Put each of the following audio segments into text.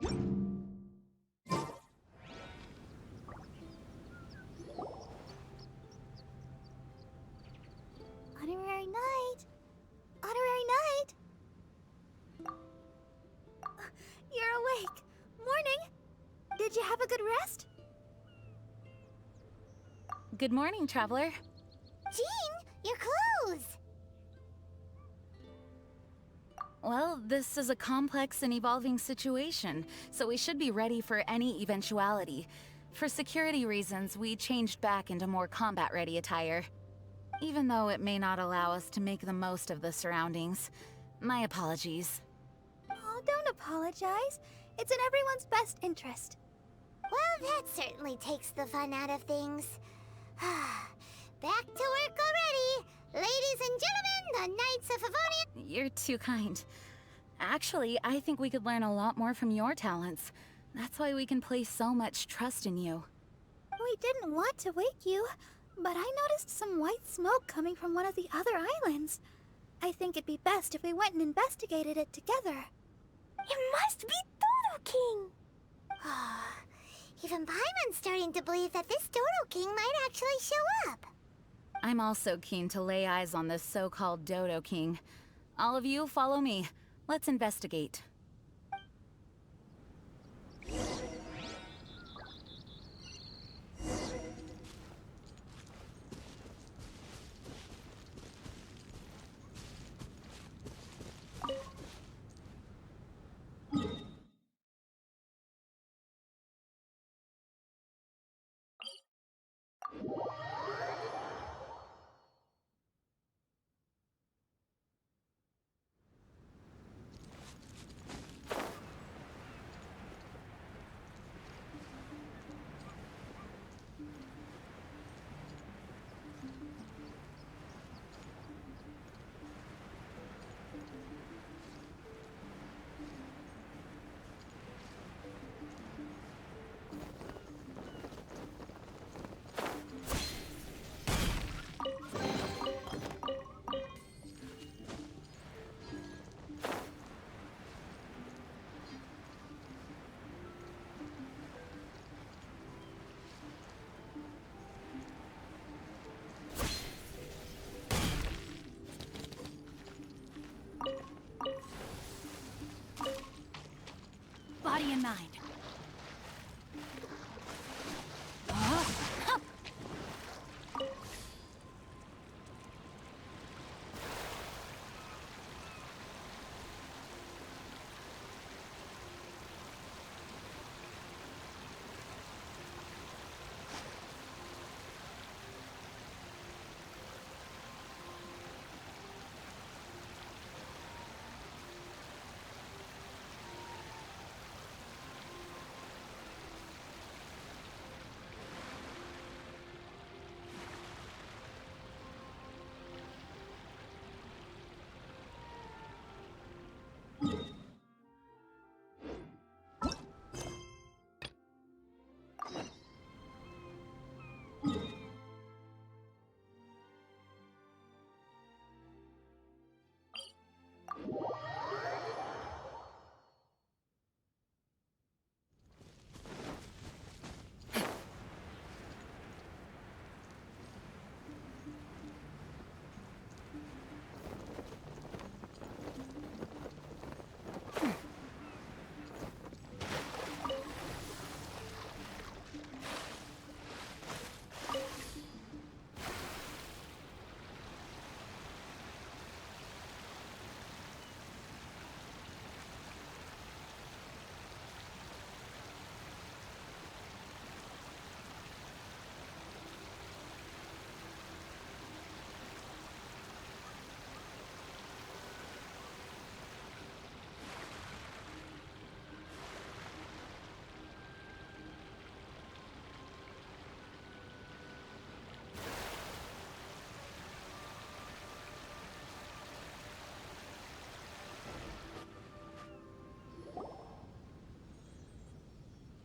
Honorary Knight! Honorary Knight! You're awake! Morning! Did you have a good rest? Good morning, traveler. Jean, your clothes! Well, this is a complex and evolving situation, so we should be ready for any eventuality. For security reasons, we changed back into more combat-ready attire. Even though it may not allow us to make the most of the surroundings. My apologies. Oh, don't apologize. It's in everyone's best interest. Well, that certainly takes the fun out of things. Back to work already! Ladies and gentlemen, the Knights of Favonian... You're too kind. Actually, I think we could learn a lot more from your talents. That's why we can place so much trust in you. We didn't want to wake you, but I noticed some white smoke coming from one of the other islands. I think it'd be best if we went and investigated it together. It must be Dodo King! Even Paimon's starting to believe that this Dodo King might actually show up. I'm also keen to lay eyes on this so-called Dodo King. All of you, follow me. Let's investigate. Body and mind.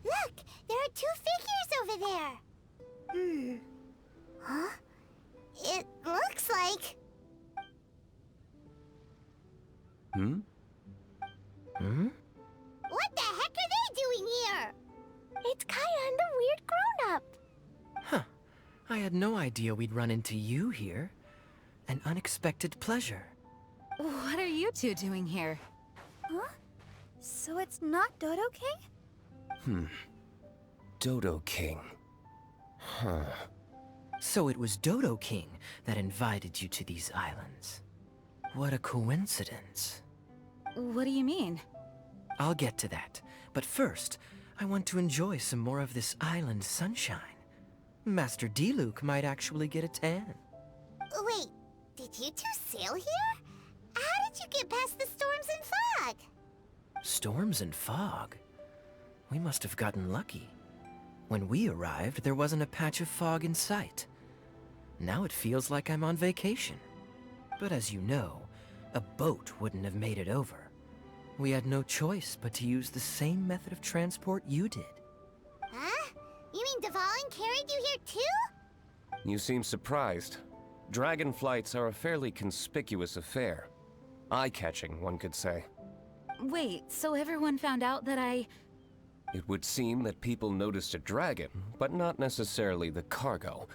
Look, there are two figures over there. Huh? It looks like... Hmm? What the heck are they had no idea we'd run into you here. An unexpected pleasure. What are you two doing here? Huh? So it's not Dodo King? Dodo King. Huh. So it was Dodo King that invited you to these islands. What a coincidence. What do you mean? I'll get to that, but first, I want to enjoy some more of this island sunshine. Master Diluc might actually get a tan. Wait, did you two sail here? How did you get past the storms and fog? Storms and fog? We must have gotten lucky. When we arrived, there wasn't a patch of fog in sight. Now it feels like I'm on vacation. But as you know, a boat wouldn't have made it over. We had no choice but to use the same method of transport you did. Huh? You mean Dvalin carried you here too? You seem surprised. Dragon flights are a fairly conspicuous affair. Eye-catching, one could say. Wait, so everyone found out that I... It would seem that people noticed a dragon, but not necessarily the cargo.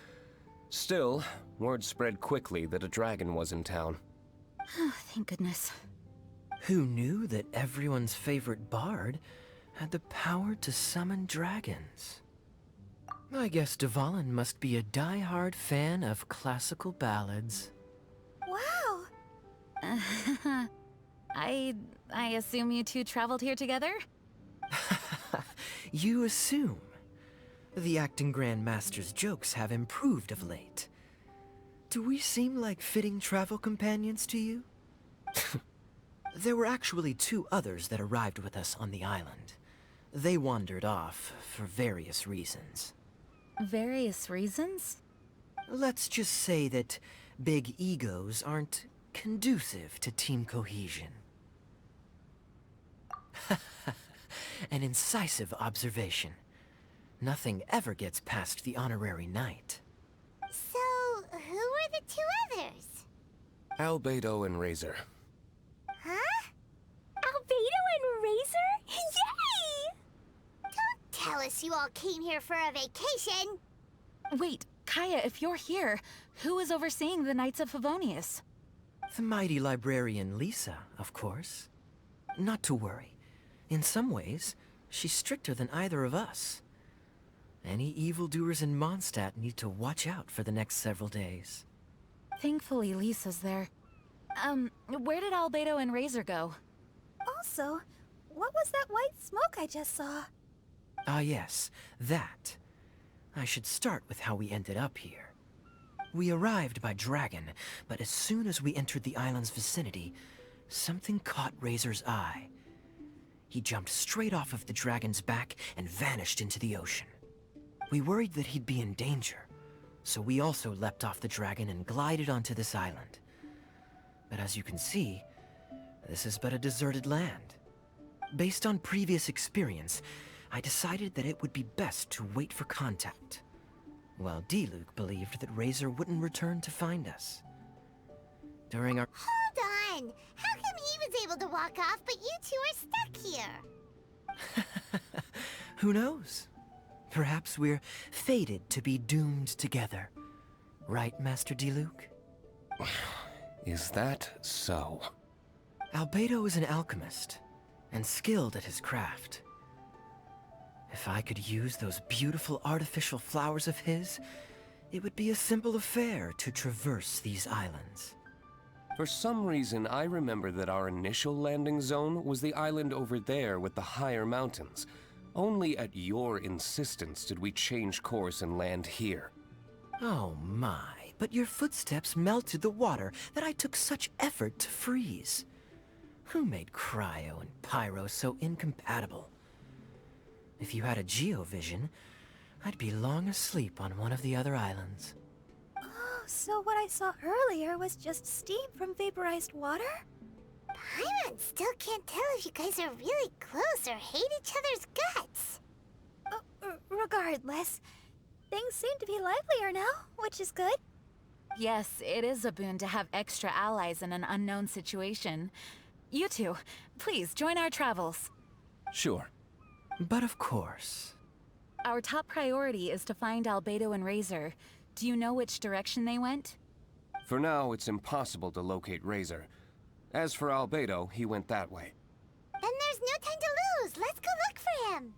Still, word spread quickly that a dragon was in town. Thank goodness. Who knew that everyone's favorite bard had the power to summon dragons? I guess Dvalin must be a die-hard fan of classical ballads. Wow! I assume you two traveled here together? You assume. The acting Grandmaster's jokes have improved of late. Do we seem like fitting travel companions to you? There were actually 2 others that arrived with us on the island. They wandered off for various reasons. Various reasons? Let's just say that big egos aren't conducive to team cohesion. An incisive observation. Nothing ever gets past the honorary knight. So, who were the 2 others? Albedo and Razor. Huh? Albedo and Razor? Yay! Don't tell us you all came here for a vacation. Wait, Kaya, if you're here, who is overseeing the Knights of Favonius? The mighty librarian Lisa, of course. Not to worry. In some ways, she's stricter than either of us. Any evildoers in Mondstadt need to watch out for the next several days. Thankfully, Lisa's there. Where did Albedo and Razor go? Also, what was that white smoke I just saw? Ah yes, that. I should start with how we ended up here. We arrived by dragon, but as soon as we entered the island's vicinity, something caught Razor's eye. He jumped straight off of the dragon's back and vanished into the ocean. We worried that he'd be in danger, so we also leapt off the dragon and glided onto this island. But as you can see, this is but a deserted land. Based on previous experience, I decided that it would be best to wait for contact, while Diluc believed that Razor wouldn't return to find us. During our... Hold on! How come he was able to walk off, but you 2 are stuck here? Who knows? Perhaps we're fated to be doomed together. Right, Master Diluc? Is that so? Albedo is an alchemist, and skilled at his craft. If I could use those beautiful artificial flowers of his, it would be a simple affair to traverse these islands. For some reason, I remember that our initial landing zone was the island over there with the higher mountains. Only at your insistence did we change course and land here. Oh my, but your footsteps melted the water that I took such effort to freeze. Who made cryo and pyro so incompatible? If you had a geovision, I'd be long asleep on one of the other islands. Oh, so what I saw earlier was just steam from vaporized water? Paimon still can't tell if you guys are really close or hate each other's guts. Regardless, things seem to be livelier now, which is good. Yes, it is a boon to have extra allies in an unknown situation. You two, please join our travels. Sure. But of course. Our top priority is to find Albedo and Razor. Do you know which direction they went? For now, it's impossible to locate Razor. As for Albedo, he went that way. Then there's no time to lose. Let's go look for him.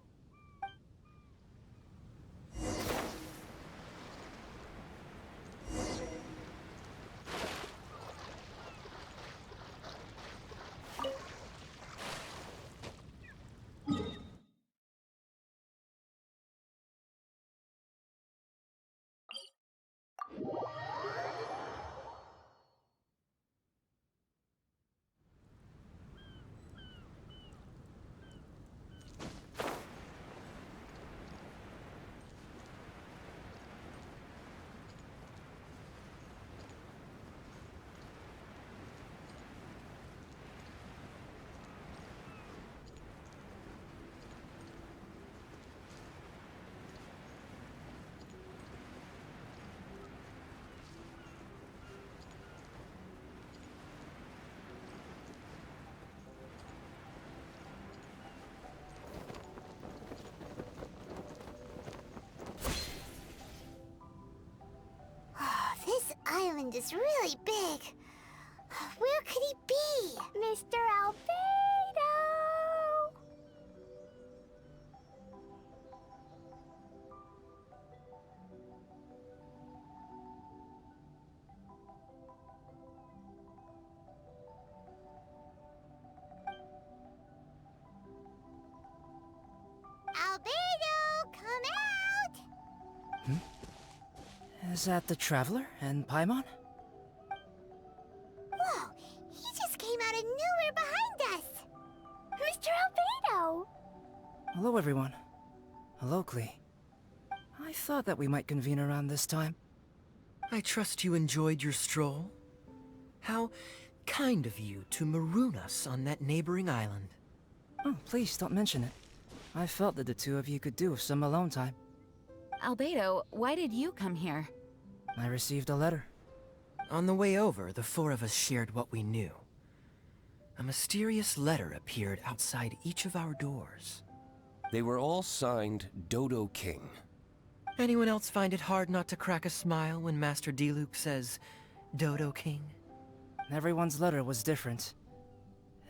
This island is really big. Where could he be? Mr. Albedo! Albedo, come out! Is that the Traveler and Paimon? Whoa, he just came out of nowhere behind us! Mr. Albedo! Hello, everyone. Hello, Klee. I thought that we might convene around this time. I trust you enjoyed your stroll. How kind of you to maroon us on that neighboring island. Oh, please don't mention it. I felt that the two of you could do with some alone time. Albedo, why did you come here? I received a letter. On the way over, the four of us shared what we knew. A mysterious letter appeared outside each of our doors. They were all signed Dodo King. Anyone else find it hard not to crack a smile when Master Diluc says, Dodo King? Everyone's letter was different.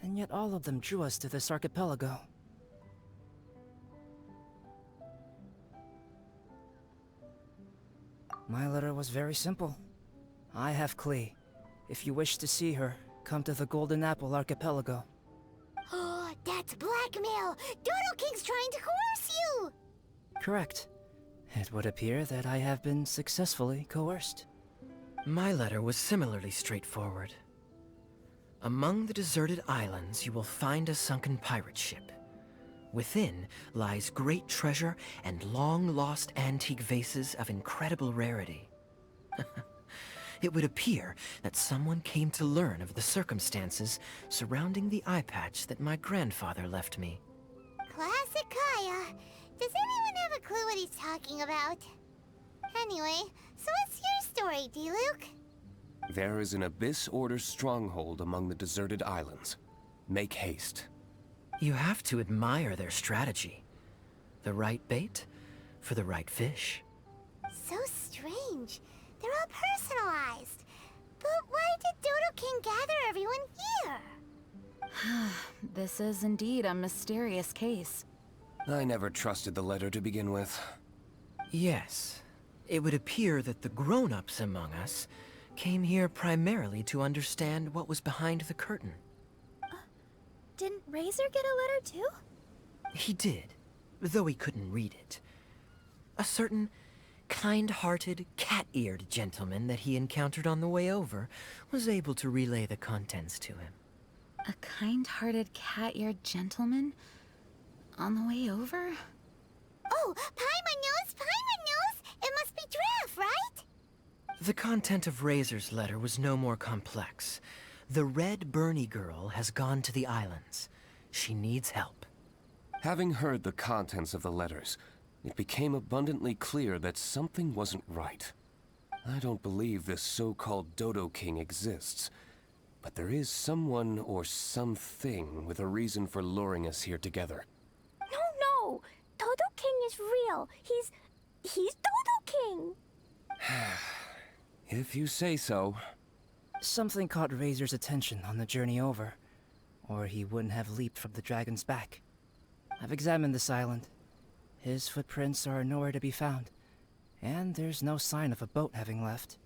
And yet all of them drew us to this archipelago. My letter was very simple. I have Klee. If you wish to see her, come to the Golden Apple Archipelago. Oh, that's blackmail! Dodo King's trying to coerce you! Correct. It would appear that I have been successfully coerced. My letter was similarly straightforward. Among the deserted islands, you will find a sunken pirate ship. Within lies great treasure and long-lost antique vases of incredible rarity. It would appear that someone came to learn of the circumstances surrounding the eye patch that my grandfather left me. Classic Kaya. Does anyone have a clue what he's talking about? Anyway, so what's your story, Diluc? There is an Abyss Order stronghold among the deserted islands. Make haste. You have to admire their strategy. The right bait for the right fish. So strange. They're all personalized. But why did Dodo King gather everyone here? This is indeed a mysterious case. I never trusted the letter to begin with. Yes, it would appear that the grown-ups among us came here primarily to understand what was behind the curtain. Didn't Razor get a letter too? He did, though he couldn't read it. A certain kind-hearted, cat-eared gentleman that he encountered on the way over was able to relay the contents to him. A kind-hearted, cat-eared gentleman? On the way over? Oh, Paimon knows! Paimon knows! It must be Draff, right? The content of Razor's letter was no more complex. The Red Bernie girl has gone to the islands. She needs help. Having heard the contents of the letters, it became abundantly clear that something wasn't right. I don't believe this so-called Dodo King exists, but there is someone or something with a reason for luring us here together. No! Dodo King is real. He's Dodo King. If you say so. Something caught Razor's attention on the journey over, or he wouldn't have leaped from the dragon's back. I've examined this island. His footprints are nowhere to be found, and there's no sign of a boat having left.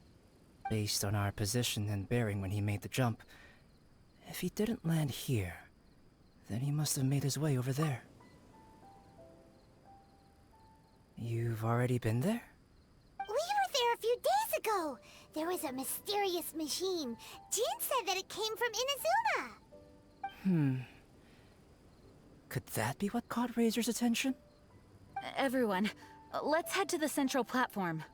Based on our position and bearing when he made the jump, if he didn't land here, then he must have made his way over there. You've already been there? We were there a few days ago. There was a mysterious machine. Jin said that it came from Inazuma. Could that be what caught Razor's attention? Everyone, let's head to the central platform.